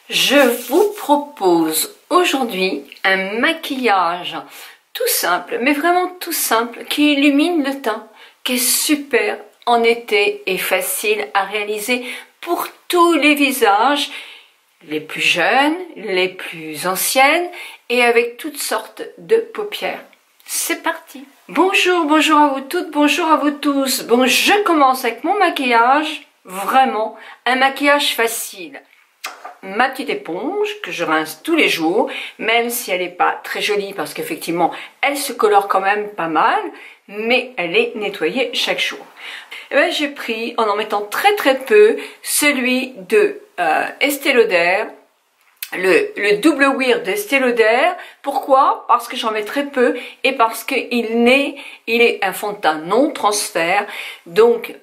Je vous propose aujourd'hui un maquillage tout simple, mais vraiment tout simple, qui illumine le teint, qui est super en été et facile à réaliser pour tous les visages, les plus jeunes, les plus anciennes et avec toutes sortes de paupières. C'est parti! Bonjour, bonjour à vous toutes, bonjour à vous tous. Bon, je commence avec mon maquillage, vraiment un maquillage facile. Ma petite éponge que je rince tous les jours, même si elle n'est pas très jolie parce qu'effectivement elle se colore quand même pas mal, mais elle est nettoyée chaque jour. Et ben, j'ai pris, en mettant très peu, celui de Estée Lauder, le double wear d'Estée Lauder. Pourquoi? Parce que j'en mets très peu et parce qu'il est un fond de teint non transfert, donc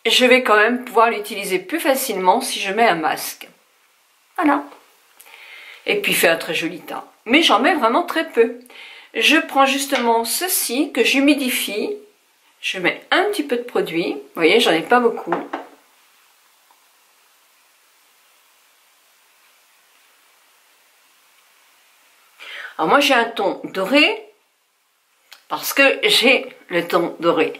je vais quand même pouvoir l'utiliser plus facilement si je mets un masque. Voilà. Et puis fait un très joli teint. Mais j'en mets vraiment très peu. Je prends justement ceci que j'humidifie. Je mets un petit peu de produit. Vous voyez, j'en ai pas beaucoup. Alors moi j'ai un ton doré parce que j'ai le ton doré.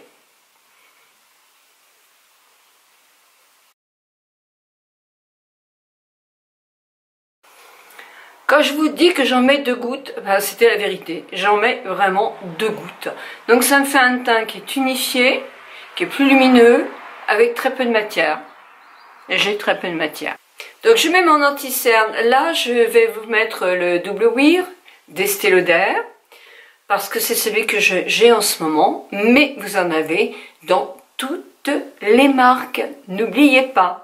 Quand je vous dis que j'en mets 2 gouttes, ben c'était la vérité. J'en mets vraiment 2 gouttes. Donc ça me fait un teint qui est unifié, qui est plus lumineux, avec très peu de matière. Et j'ai très peu de matière. Donc je mets mon anti-cerne. Là, je vais vous mettre le double wear d'Estée Lauder, parce que c'est celui que j'ai en ce moment. Mais vous en avez dans toutes les marques. N'oubliez pas.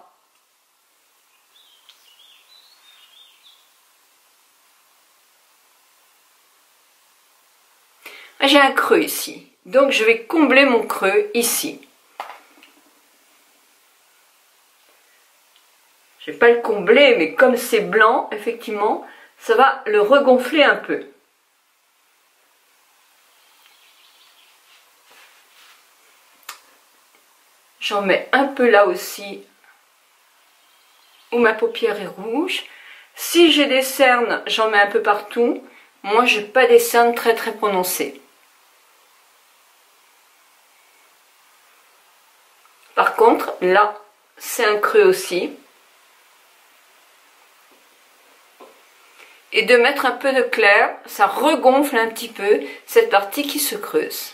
J'ai un creux ici, donc je vais combler mon creux ici. Je ne vais pas le combler, mais comme c'est blanc, effectivement, ça va le regonfler un peu. J'en mets un peu là aussi, où ma paupière est rouge. Si j'ai des cernes, j'en mets un peu partout. Moi, je n'ai pas des cernes très prononcées. Par contre, là, c'est un creux aussi. Et de mettre un peu de clair, ça regonfle un petit peu cette partie qui se creuse.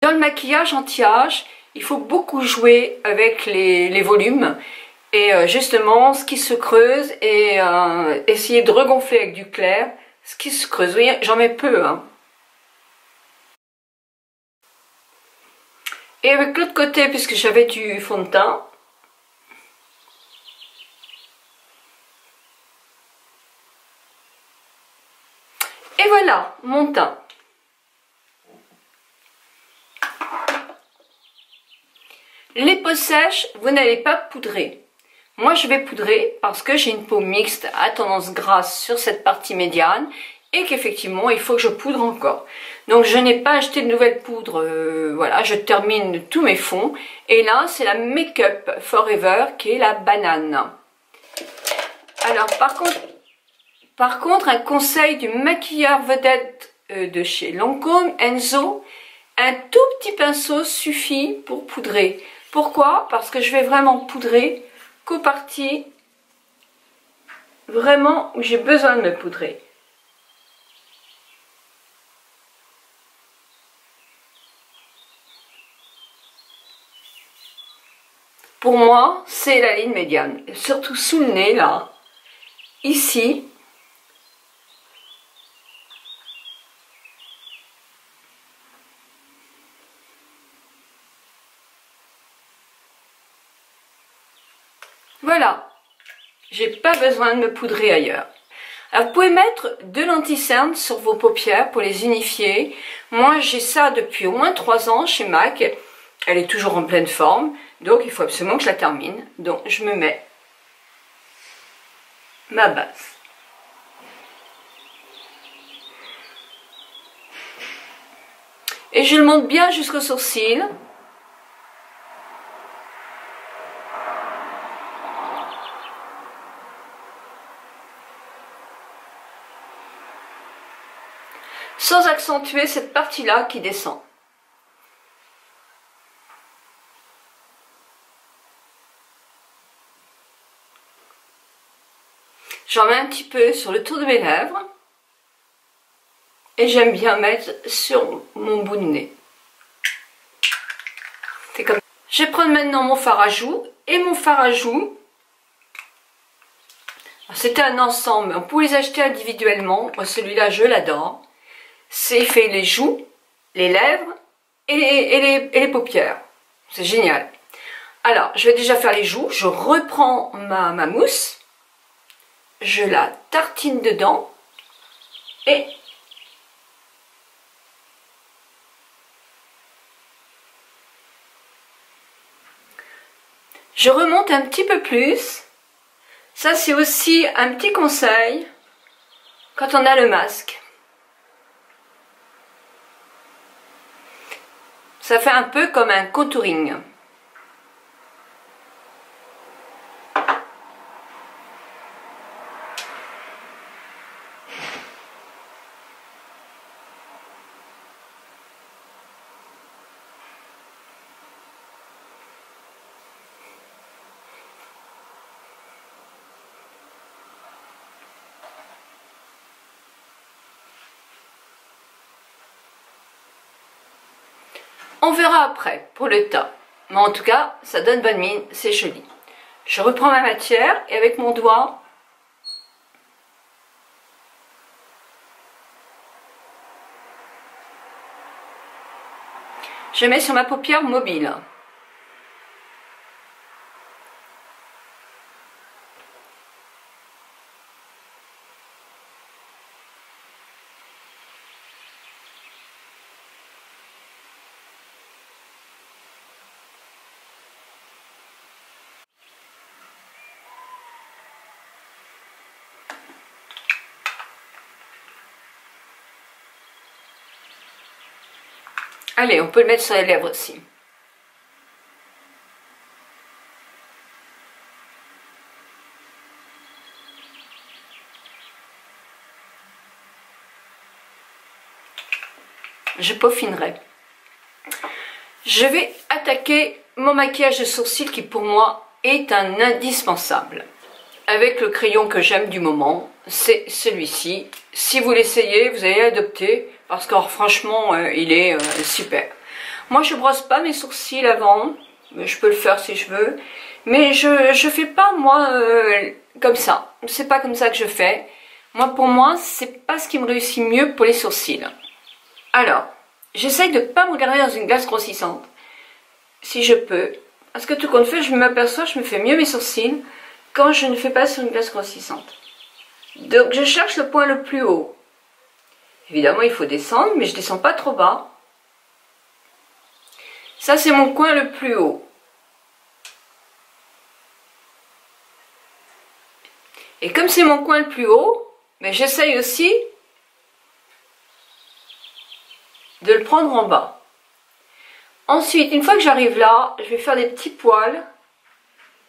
Dans le maquillage anti-âge, il faut beaucoup jouer avec les volumes. Et justement, ce qui se creuse et essayer de regonfler avec du clair, ce qui se creuse. Vous voyez, j'en mets peu. Hein. Et avec l'autre côté, puisque j'avais du fond de teint, et voilà, mon teint. Les peaux sèches, vous n'allez pas poudrer. Moi, je vais poudrer parce que j'ai une peau mixte à tendance grasse sur cette partie médiane et qu'effectivement, il faut que je poudre encore. Donc, je n'ai pas acheté de nouvelles poudres. Voilà, je termine tous mes fonds. Et là, c'est la Make Up Forever qui est la banane. Alors, par contre, un conseil du maquilleur vedette de chez Lancôme, Enzo, un tout petit pinceau suffit pour poudrer. Pourquoi? Parce que je vais vraiment poudrer qu'aux parties vraiment où j'ai besoin de me poudrer. Pour moi, c'est la ligne médiane, surtout sous le nez là, ici. Voilà, j'ai pas besoin de me poudrer ailleurs. Alors vous pouvez mettre de l'anti-cerne sur vos paupières pour les unifier. Moi j'ai ça depuis au moins 3 ans chez MAC. Elle est toujours en pleine forme, donc il faut absolument que je la termine. Donc je me mets ma base. Et je le monte bien jusqu'au sourcil. Sans accentuer cette partie-là qui descend. J'en mets un petit peu sur le tour de mes lèvres. Et j'aime bien mettre sur mon bout de nez. C'est comme ça. Je vais prendre maintenant mon fard à joues. Et mon fard à joues, c'était un ensemble. On peut les acheter individuellement. Moi, celui-là, je l'adore. C'est fait les joues, les lèvres et les paupières. C'est génial. Alors, je vais déjà faire les joues. Je reprends ma mousse. Je la tartine dedans. Et je remonte un petit peu plus. Ça, c'est aussi un petit conseil quand on a le masque. Ça fait un peu comme un contouring. On verra après pour le tas. Mais en tout cas, ça donne bonne mine, c'est joli. Je reprends ma matière et avec mon doigt, je mets sur ma paupière mobile. Allez, on peut le mettre sur les lèvres aussi. Je peaufinerai. Je vais attaquer mon maquillage de sourcils qui pour moi est un indispensable. Avec le crayon que j'aime du moment, c'est celui-ci. Si vous l'essayez, vous allez l'adopter parce que franchement, il est super. Moi, je brosse pas mes sourcils avant, mais je peux le faire si je veux. Mais je fais pas moi comme ça. C'est pas comme ça que je fais. Moi, pour moi, c'est pas ce qui me réussit mieux pour les sourcils. Alors, j'essaye de pas me regarder dans une glace grossissante, si je peux. Parce que tout compte fait, je m'aperçois, je me fais mieux mes sourcils quand je ne fais pas sur une glace grossissante. Donc je cherche le point le plus haut. Évidemment, il faut descendre, mais je ne descends pas trop bas. Ça, c'est mon coin le plus haut. Et comme c'est mon coin le plus haut, mais j'essaye aussi de le prendre en bas. Ensuite, une fois que j'arrive là, je vais faire des petits poils.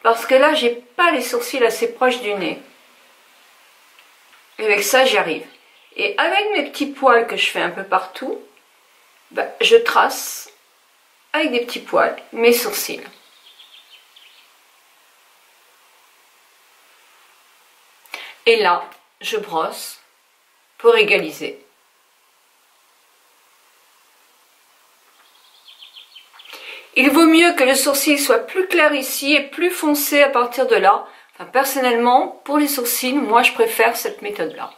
Parce que là, j'ai pas les sourcils assez proches du nez. Et avec ça, j'y arrive. Et avec mes petits poils que je fais un peu partout, ben, je trace avec des petits poils mes sourcils. Et là, je brosse pour égaliser. Il vaut mieux que le sourcil soit plus clair ici et plus foncé à partir de là. Enfin, personnellement, pour les sourcils, moi je préfère cette méthode-là.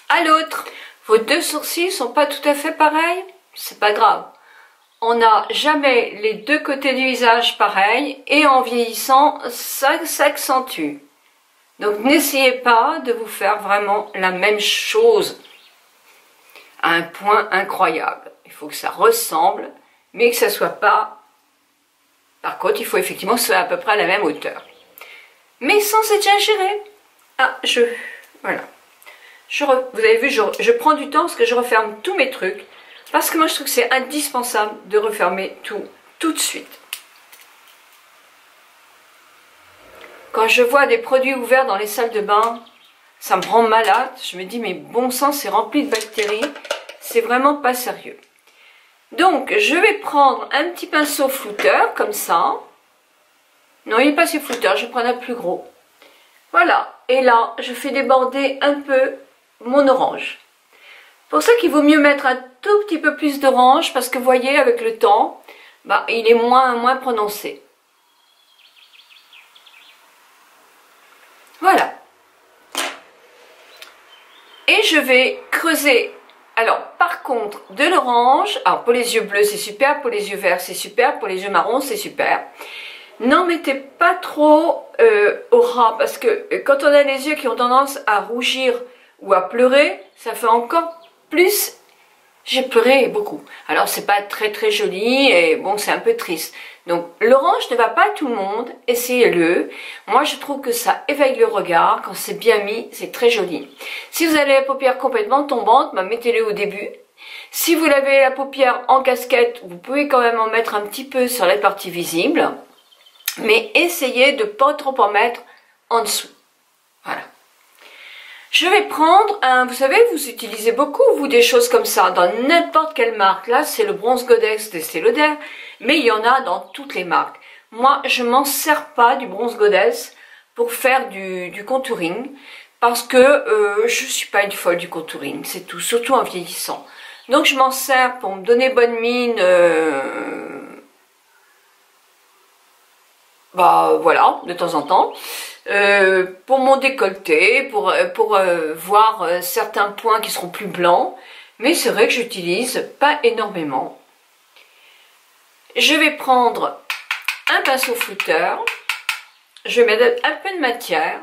À l'autre, vos deux sourcils sont pas tout à fait pareils, c'est pas grave. On n'a jamais les deux côtés du visage pareils et en vieillissant, ça s'accentue. Donc n'essayez pas de vous faire vraiment la même chose à un point incroyable. Il faut que ça ressemble, mais que ça soit pas... Par contre, il faut effectivement que ce soit à peu près à la même hauteur. Mais sans exagérer. Ah, voilà. Vous avez vu, je prends du temps parce que je referme tous mes trucs Parce que moi je trouve que c'est indispensable de refermer tout de suite. Quand je vois des produits ouverts dans les salles de bain, ça me rend malade. Je me dis, mais bon sang, c'est rempli de bactéries. C'est vraiment pas sérieux. Donc, je vais prendre un petit pinceau flouteur, comme ça. Non, il n'est pas assez flouteur, je vais prendre un plus gros. Voilà. Et là, je fais déborder un peu mon orange. Pour ça qu'il vaut mieux mettre un tout petit peu plus d'orange, parce que vous voyez, avec le temps, bah, il est moins prononcé. Voilà. Et je vais creuser. Alors, par contre, de l'orange. Alors, pour les yeux bleus, c'est super. Pour les yeux verts, c'est super. Pour les yeux marrons, c'est super. N'en mettez pas trop au ras. Parce que quand on a les yeux qui ont tendance à rougir ou à pleurer, ça fait encore plus. J'ai pleuré beaucoup. Alors, c'est pas très joli. Et bon, c'est un peu triste. Donc, l'orange ne va pas à tout le monde, essayez-le. Moi, je trouve que ça éveille le regard. Quand c'est bien mis, c'est très joli. Si vous avez la paupière complètement tombante, bah, mettez-le au début. Si vous avez la paupière en casquette, vous pouvez quand même en mettre un petit peu sur la partie visible. Mais essayez de ne pas trop en mettre en dessous. Voilà. Je vais prendre un, vous savez, vous utilisez beaucoup, vous, des choses comme ça, dans n'importe quelle marque. Là, c'est le Bronze Goddess d'Estée Lauder, mais il y en a dans toutes les marques. Moi, je m'en sers pas du Bronze Goddess pour faire du contouring, parce que je suis pas une folle du contouring, c'est tout, surtout en vieillissant. Donc, je m'en sers pour me donner bonne mine, bah voilà, de temps en temps. Pour mon décolleté, pour voir certains points qui seront plus blancs, mais c'est vrai que j'utilise pas énormément. Je vais prendre un pinceau flouteur, je vais mettre un peu de matière,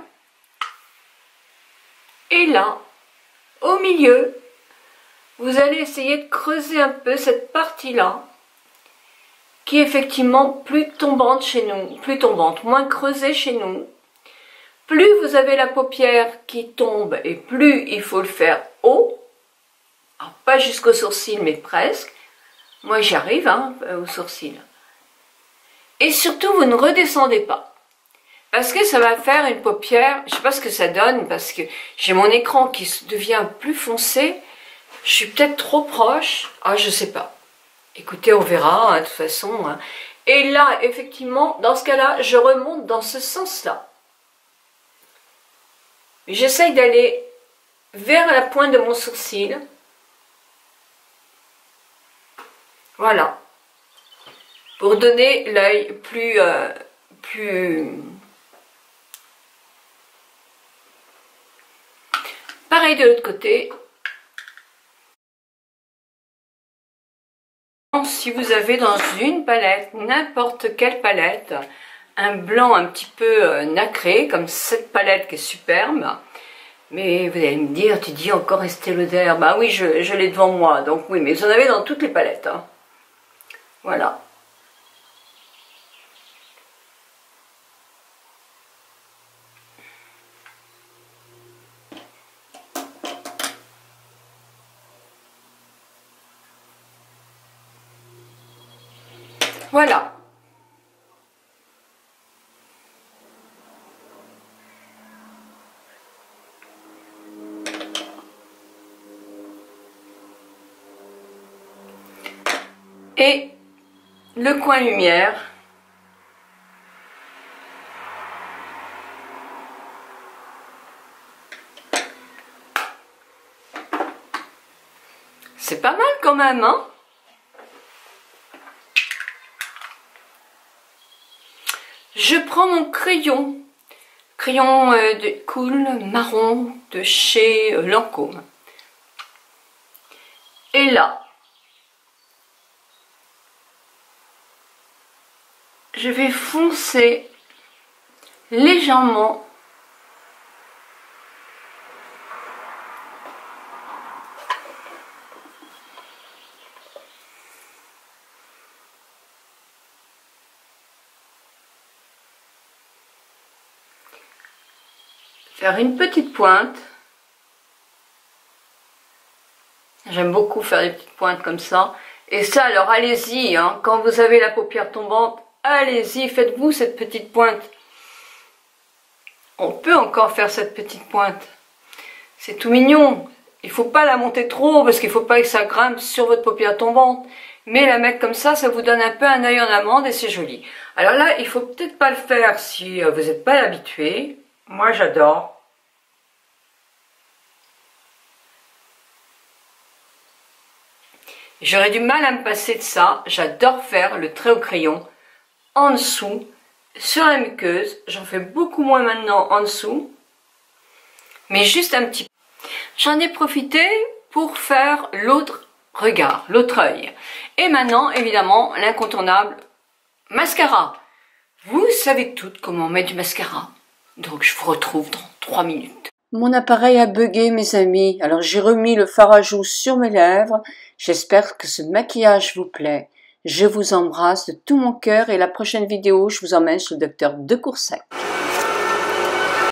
et là, au milieu, vous allez essayer de creuser un peu cette partie-là, qui est effectivement plus tombante chez nous, plus tombante, moins creusée chez nous. Plus vous avez la paupière qui tombe et plus il faut le faire haut, alors pas jusqu'au sourcil mais presque, moi j'y arrive hein, au sourcil. Et surtout vous ne redescendez pas, parce que ça va faire une paupière, je ne sais pas ce que ça donne, parce que j'ai mon écran qui devient plus foncé, je suis peut-être trop proche, ah je sais pas. Écoutez, on verra hein, de toute façon. Hein. Et là, effectivement, dans ce cas-là, je remonte dans ce sens-là. J'essaye d'aller vers la pointe de mon sourcil. Voilà. Pour donner l'œil plus... Pareil de l'autre côté. Si vous avez dans une palette, n'importe quelle palette, un blanc un petit peu nacré, comme cette palette qui est superbe, mais vous allez me dire, tu dis encore Estée Lauder, bah oui, je l'ai devant moi, donc oui, mais vous en avez dans toutes les palettes, hein. Voilà. Voilà. Et le coin lumière. C'est pas mal quand même, hein? Je prends mon crayon de cool marron de chez Lancôme. Et là, je vais foncer légèrement faire une petite pointe J'aime beaucoup faire des petites pointes comme ça. Et ça, alors allez-y, hein, quand vous avez la paupière tombante, allez-y, faites-vous cette petite pointe. On peut encore faire cette petite pointe. C'est tout mignon. Il ne faut pas la monter trop parce qu'il ne faut pas que ça grimpe sur votre paupière tombante. Mais la mettre comme ça vous donne un peu un œil en amande et c'est joli. Alors là, il ne faut peut-être pas le faire si vous n'êtes pas habitué. Moi, j'adore. J'aurais du mal à me passer de ça. J'adore faire le trait au crayon en dessous, sur la muqueuse. J'en fais beaucoup moins maintenant en dessous. Mais juste un petit peu. J'en ai profité pour faire l'autre regard, l'autre œil. Et maintenant, évidemment, l'incontournable mascara. Vous savez toutes comment on met du mascara. Donc, je vous retrouve dans 3 minutes. Mon appareil a bugué, mes amis. Alors, j'ai remis le fard à joues sur mes lèvres. J'espère que ce maquillage vous plaît. Je vous embrasse de tout mon cœur et la prochaine vidéo, je vous emmène chez le docteur De Courset.